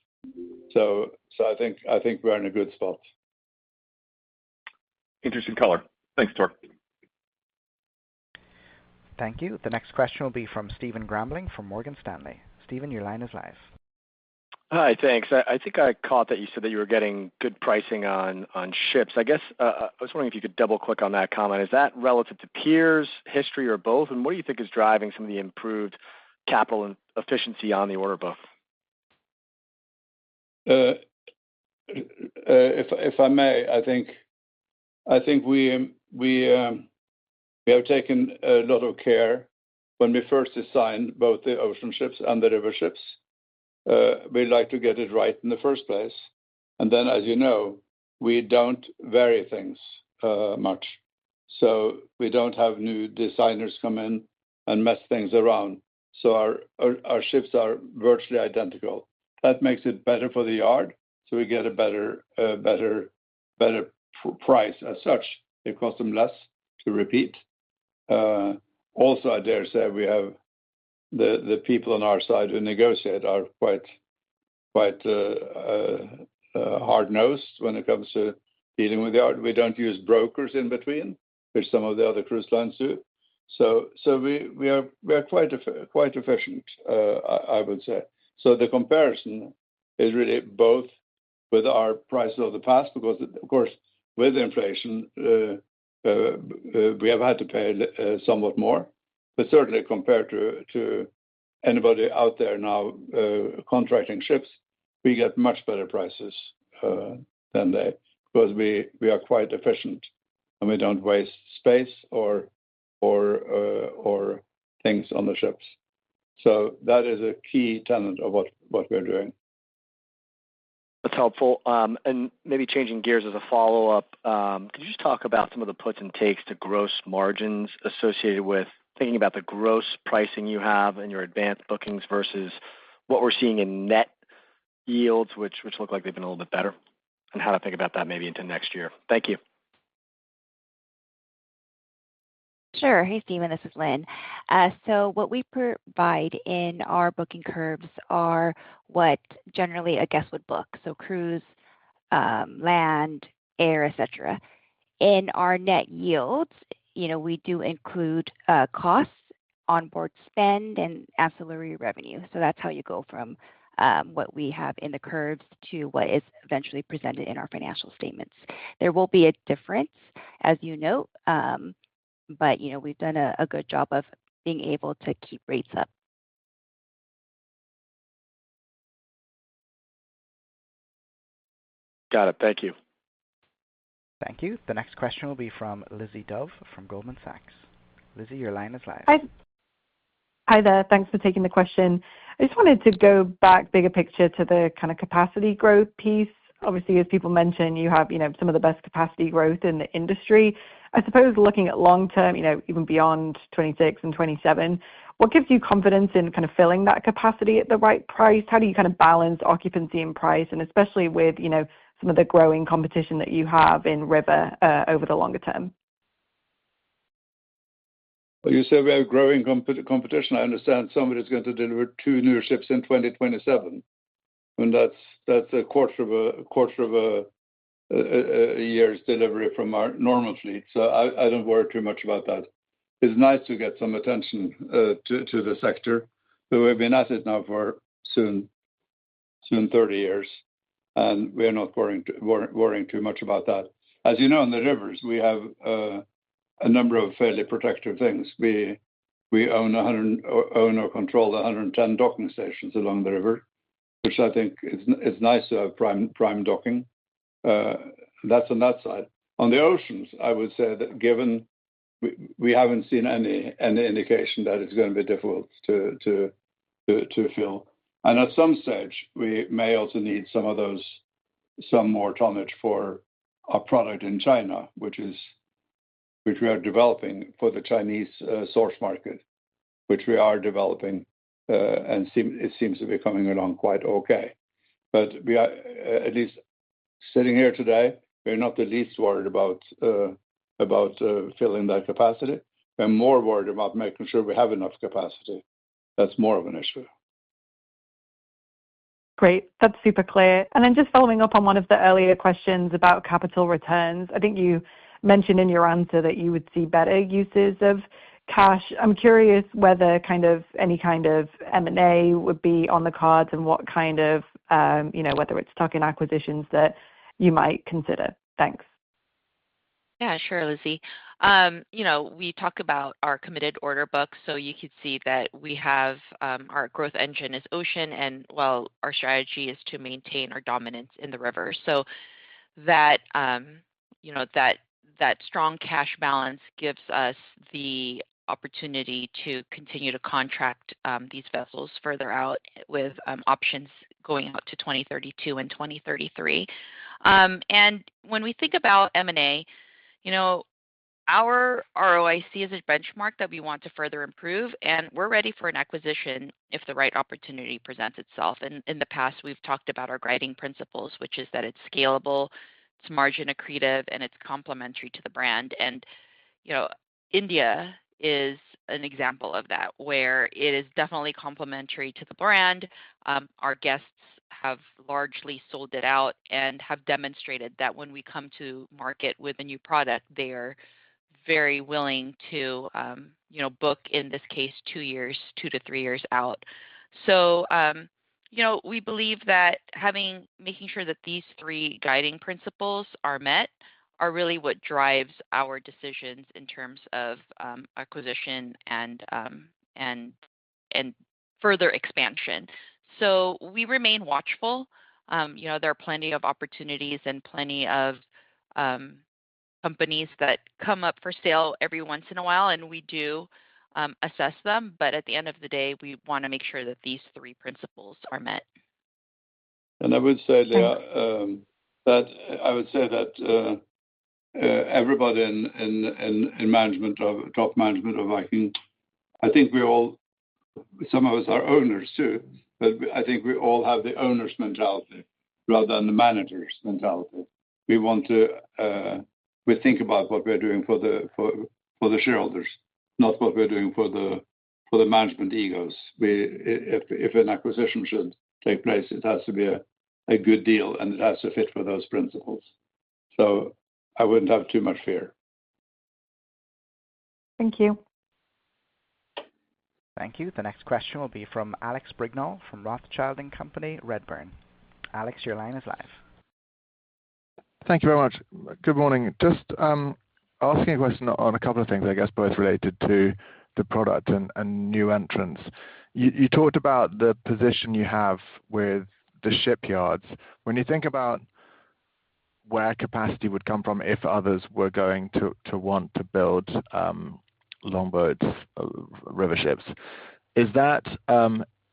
So I think we're in a good spot. Interesting color. Thanks, Tor. Thank you. The next question will be from Stephen Grambling from Morgan Stanley. Stephen, your line is live. Hi, thanks. I think I caught that you said that you were getting good pricing on ships. I guess I was wondering if you could double-click on that comment. Is that relative to peers, history, or both? And what do you think is driving some of the improved capital and efficiency on the order book? If I may, I think we have taken a lot of care when we first designed both the ocean ships and the river ships. We like to get it right in the first place. And then, as you know, we don't vary things much. So we don't have new designers come in and mess things around. So our ships are virtually identical. That makes it better for the yard. So we get a better price as such. It costs them less to repeat. Also, I dare say we have the people on our side who negotiate are quite hard-nosed when it comes to dealing with the yard. We don't use brokers in between, which some of the other cruise lines do. So we are quite efficient, I would say. So the comparison is really both with our prices of the past, because of course with inflation we have had to pay somewhat more. But certainly compared to anybody out there now contracting ships, we get much better prices than they, because we are quite efficient and we don't waste space or things on the ships. So that is a key tenet of what we're doing. That's helpful. And maybe changing gears as a follow-up, could you just talk about some of the puts and takes to gross margins associated with thinking about the gross pricing you have in your advanced bookings versus what we're seeing in net yields, which look like they've been a little bit better, and how to think about that maybe into next year? Thank you. Sure. Hey, Stephen, this is Lynn. So what we provide in our booking curves are what generally a guest would book, so cruise, land, air, etc. In our net yields, we do include costs, onboard spend, and ancillary revenue. So that's how you go from what we have in the curves to what is eventually presented in our financial statements. There will be a difference, as you note, but we've done a good job of being able to keep rates up. Got it. Thank you. Thank you. The next question will be from Lizzie Dove from Goldman Sachs. Lizzie, your line is live. Hi there. Thanks for taking the question. I just wanted to go back bigger picture to the kind of capacity growth piece. Obviously, as people mentioned, you have some of the best capacity growth in the industry. I suppose looking at long term, even beyond 26 and 27, what gives you confidence in kind of filling that capacity at the right price? How do you kind of balance occupancy and price, and especially with some of the growing competition that you have in river over the longer term? Well, you say we have growing competition. I understand somebody's going to deliver 2 new ships in 2027, and that's a quarter of a year's delivery from our normal fleet. So I don't worry too much about that. It's nice to get some attention to the sector, but we've been at it now for soon 30 years, and we're not worrying too much about that. As you know, in the rivers, we have a number of fairly protective things. We own or control 110 docking stations along the river, which I think it's nice to have prime docking. That's on that side. On the oceans, I would say that given we haven't seen any indication that it's going to be difficult to fill, and at some stage we may also need some more tonnage for our product in China, which we are developing for the Chinese source market, which we are developing, and it seems to be coming along quite okay. But we are, at least sitting here today, we're not the least worried about filling that capacity. We're more worried about making sure we have enough capacity. that's more of an issue. Great. That's super clear. And then just following up on one of the earlier questions about capital returns, I think you mentioned in your answer that you would see better uses of cash. I'm curious whether any kind of M&A would be on the cards and what kind of, whether it's tuck-in acquisitions that you might consider. Thanks. Yeah, sure, Lizzie. We talk about our committed order book, so you could see that we have our growth engine is ocean, and our strategy is to maintain our dominance in the river. So that that strong cash balance gives us the opportunity to continue to contract these vessels further out with options going out to 2032 and 2033. And when we think about M&A, our ROIC is a benchmark that we want to further improve, and we're ready for an acquisition if the right opportunity presents itself. And in the past, we've talked about our guiding principles, which is that it's scalable, it's margin accretive, and it's complementary to the brand. And India is an example of that, where it is definitely complementary to the brand. Our guests have largely sold it out and have demonstrated that when we come to market with a new product, they are very willing to, book, in this case, 2 to 3 years out. So, we believe that making sure that these three guiding principles are met are really what drives our decisions in terms of acquisition and further expansion. So we remain watchful. There are plenty of opportunities and plenty of companies that come up for sale every once in a while, and we do assess them. But at the end of the day, we want to make sure that these three principles are met. And I would say, Leah, that everybody in top management of Viking, I think some of us are owners too, but I think we all have the owner's mentality rather than the manager's mentality. We want to we think about what we're doing for the shareholders, not what we're doing for the management egos. If an acquisition should take place, it has to be a good deal, and it has to fit for those principles. So I wouldn't have too much fear. Thank you. Thank you. The next question will be from Alex Brignall from Rothschild & Company, Redburn. Alex, your line is live. Thank you very much. Good morning. Just asking a question on a couple of things, I guess, both related to the product and new entrants. You talked about the position you have with the shipyards. When you think about where capacity would come from if others were going to want to build longboats, river ships, is that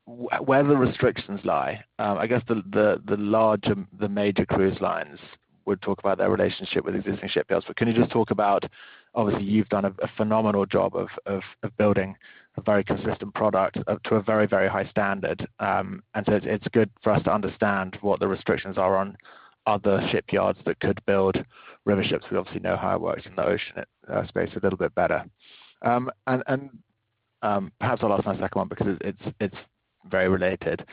where the restrictions lie? I guess the major cruise lines would talk about their relationship with existing shipyards, but can you just talk about, obviously you've done a phenomenal job of building a very consistent product to a very, very high standard, and so it's good for us to understand what the restrictions are on other shipyards that could build river ships. We obviously know how it works in the ocean space a little bit better. And perhaps I'll ask my second one because it's very related.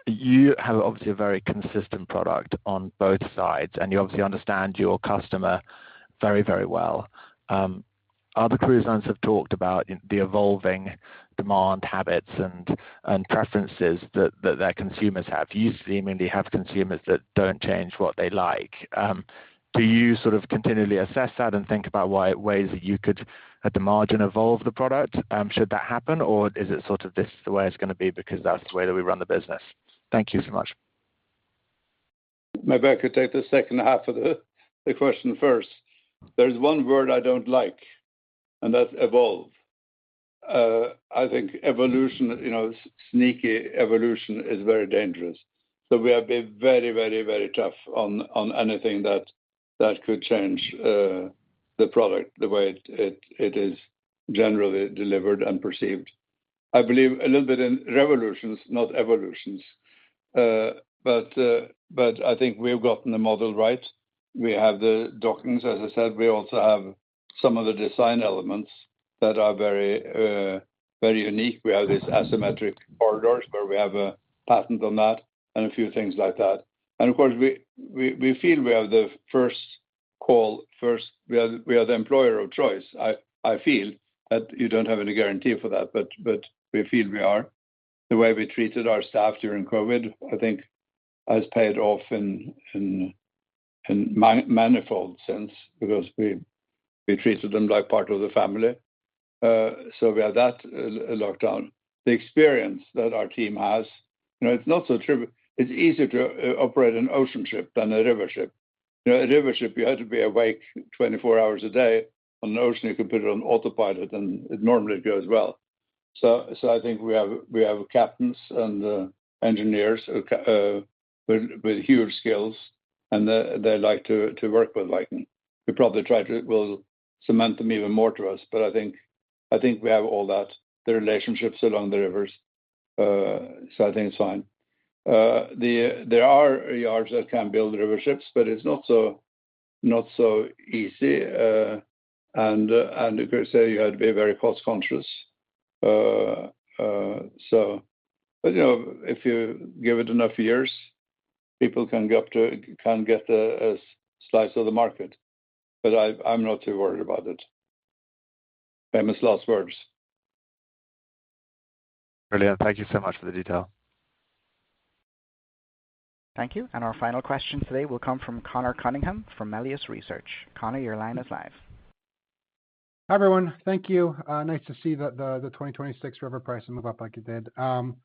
You have obviously a very consistent product on both sides, and you obviously understand your customer very, very well. Other cruise lines have talked about the evolving demand habits and preferences that their consumers have. You seemingly have consumers that don't change what they like. Do you sort of continually assess that and think about ways that you could, at the margin, evolve the product? Should that happen, or is it sort of this is the way it's going to be because that's the way that we run the business? Thank you so much. Maybe I could take the second half of the question first. There's one word I don't like, and that's evolve. I think evolution, sneaky evolution is very dangerous. So we have been very, very, very tough on anything that could change the product the way it is generally delivered and perceived. I believe a little bit in revolutions, not evolutions. But I think we've gotten the model right. We have the dockings, as I said. We also have some of the design elements that are very very unique. We have these asymmetric corridors where we have a patent on that and a few things like that. And of course, we feel we have the first call. We are the employer of choice. I feel that you don't have any guarantee for that, but we feel we are. The way we treated our staff during COVID, I think, has paid off in manifold sense, because we treated them like part of the family. So we have that lockdown. The experience that our team has, it's not so trivial. It's easier to operate an ocean ship than a river ship. A river ship, you had to be awake 24 hours a day. On an ocean, you can put it on autopilot, and it normally goes well. So I think we have captains and engineers with huge skills, and they like to work with Viking. We probably will cement them even more to us, but I think we have all that, the relationships along the rivers. So I think it's fine. There are yards that can build river ships, but it's not so easy. And you could say you had to be very cost conscious. But if you give it enough years, people can get a slice of the market. But I'm not too worried about it. Famous last words. Brilliant. Thank you so much for the detail. Thank you. And our final question today will come from Connor Cunningham from Melius Research. Connor, your line is live. Hi, everyone. Thank you. Nice to see the 2026 river price move up like it did. On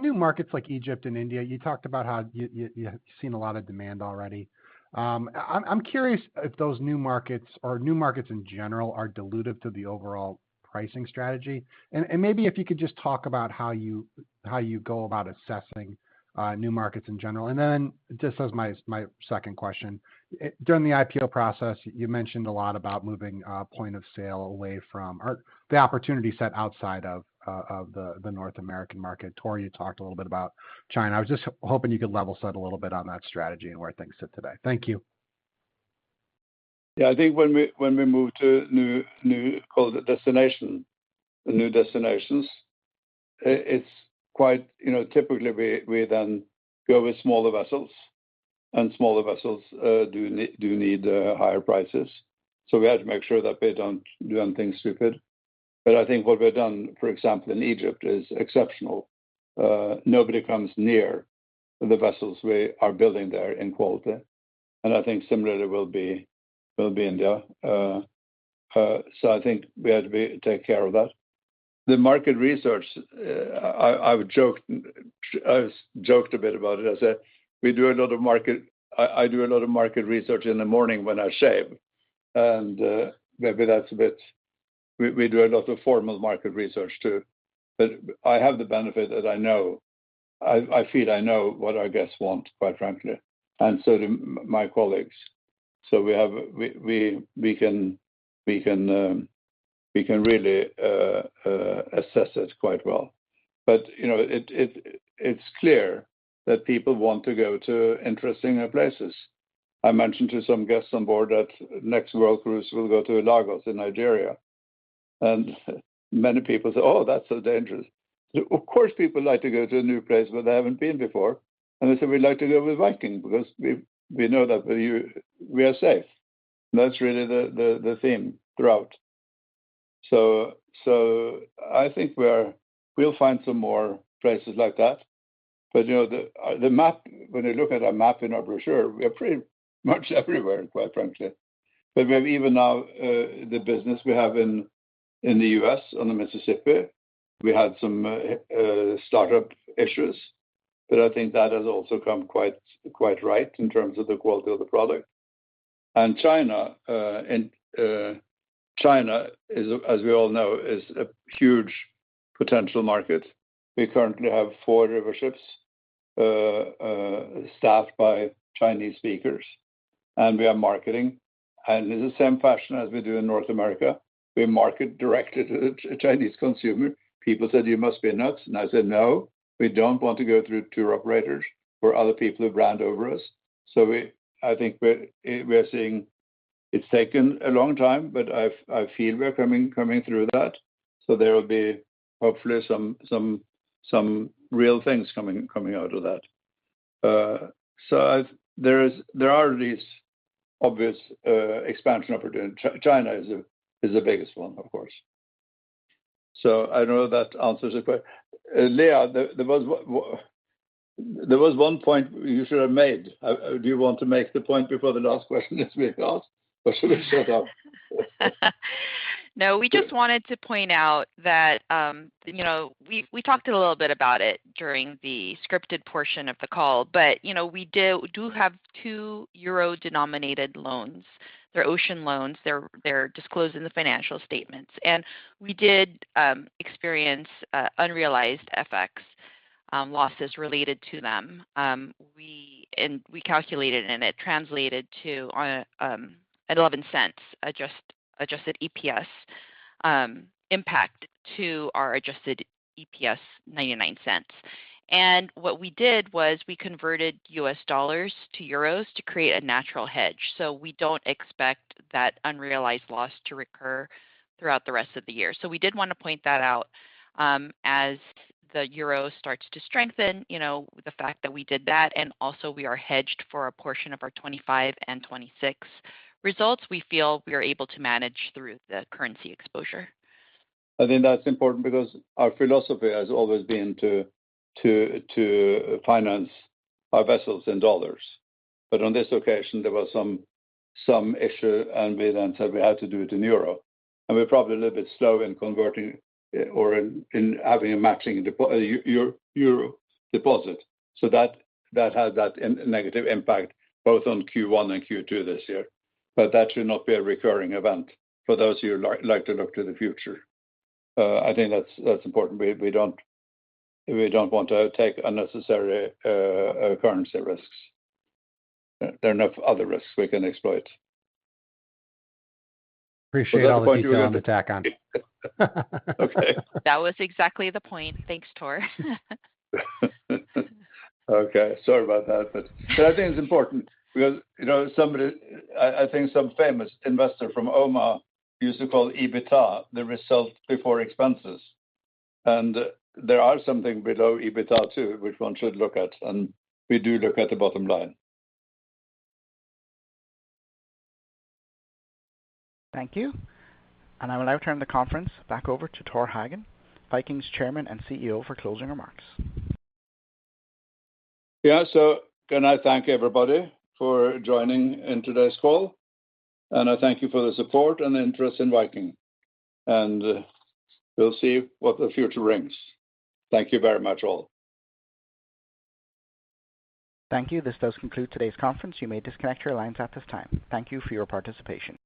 new markets like Egypt and India, you talked about how you've seen a lot of demand already. I'm curious if those new markets or new markets in general are dilutive to the overall pricing strategy, and maybe if you could just talk about how you go about assessing new markets in general. And then just as my second question, during the IPO process, you mentioned a lot about moving point of sale away from, or the opportunity set outside of the North American market. Tor, you talked a little bit about China. I was just hoping you could level set a little bit on that strategy and where things sit today. Thank you. Yeah, I think when we move to new destinations, it's quite, typically we then go with smaller vessels, and smaller vessels do need higher prices. So we have to make sure that we don't do anything stupid. But I think what we've done, for example, in Egypt is exceptional. Nobody comes near the vessels we are building there in quality. And I think similarly will be India. So I think we have to take care of that. The market research, I joked a bit about it. I said we do a lot of market. I do a lot of market research in the morning when I shave, and maybe that's a bit. We do a lot of formal market research too, but I have the benefit that I know. I feel I know what our guests want, quite frankly, and so do my colleagues. So we can really assess it quite well. But it's clear that people want to go to interesting places. I mentioned to some guests on board that next world cruise will go to Lagos in Nigeria, and many people say, "Oh, that's so dangerous." So of course, people like to go to a new place where they haven't been before, and they say we like to go with Viking because we know that we are safe. And that's really the theme throughout. So I think we'll find some more places like that. But the map, when you look at our map in our brochure, we are pretty much everywhere, quite frankly. But we have even now the business we have in the U.S. on the Mississippi. We had some startup issues, but I think that has also come quite right in terms of the quality of the product. And China is, as we all know, is a huge potential market. We currently have 4 river ships staffed by Chinese speakers, and we are marketing. And in the same fashion as we do in North America, we market directly to the Chinese consumer. People said, "You must be nuts." And I said, "No, we don't want to go through tour operators or other people who brand over us." So I think we're seeing It's taken a long time, but I feel we're coming through that. So there will be hopefully some real things coming out of that. There are these obvious expansion opportunities. China is the biggest one, of course. So I know that answers the question. Leah, there was one point you should have made. Do you want to make the point before the last question is being asked, or should we shut up? No, we just wanted to point out that we talked a little bit about it during the scripted portion of the call, but we do have 2 euro-denominated loans. They're ocean loans. They're disclosed in the financial statements, and we did experience unrealized FX losses related to them. We calculated, and it translated to 11 cents adjusted EPS impact to our adjusted EPS 99 cents. And what we did was we converted US dollars to euros to create a natural hedge. So we don't expect that unrealized loss to recur throughout the rest of the year. So we did want to point that out as the euro starts to strengthen, the fact that we did that, and also we are hedged for a portion of our 25 and 26 results. We feel we are able to manage through the currency exposure. I think that's important because our philosophy has always been to finance our vessels in dollars. But on this occasion, there was some issue, and we then said we had to do it in euro. And we're probably a little bit slow in converting or in having a matching euro deposit. So that had that negative impact both on Q1 and Q2 this year. But that should not be a recurring event for those who like to look to the future. I think that's important. We don't want to take unnecessary currency risks. There are enough other risks we can exploit. Appreciate all the detail on the tack on. Okay. That was exactly the point. Thanks, Tor. Okay, sorry about that, but I think it's important because I think some famous investor from Omaha used to call EBITDA the result before expenses, and there are something below EBITDA too, which one should look at, and we do look at the bottom line. Thank you. And I will now turn the conference back over to Tor Hagen, Viking's Chairman and CEO, for closing remarks. Yeah, so can I thank everybody for joining in today's call, and I thank you for the support and the interest in Viking, and we'll see what the future brings. Thank you very much all. Thank you. This does conclude today's conference. You may disconnect your lines at this time. Thank you for your participation.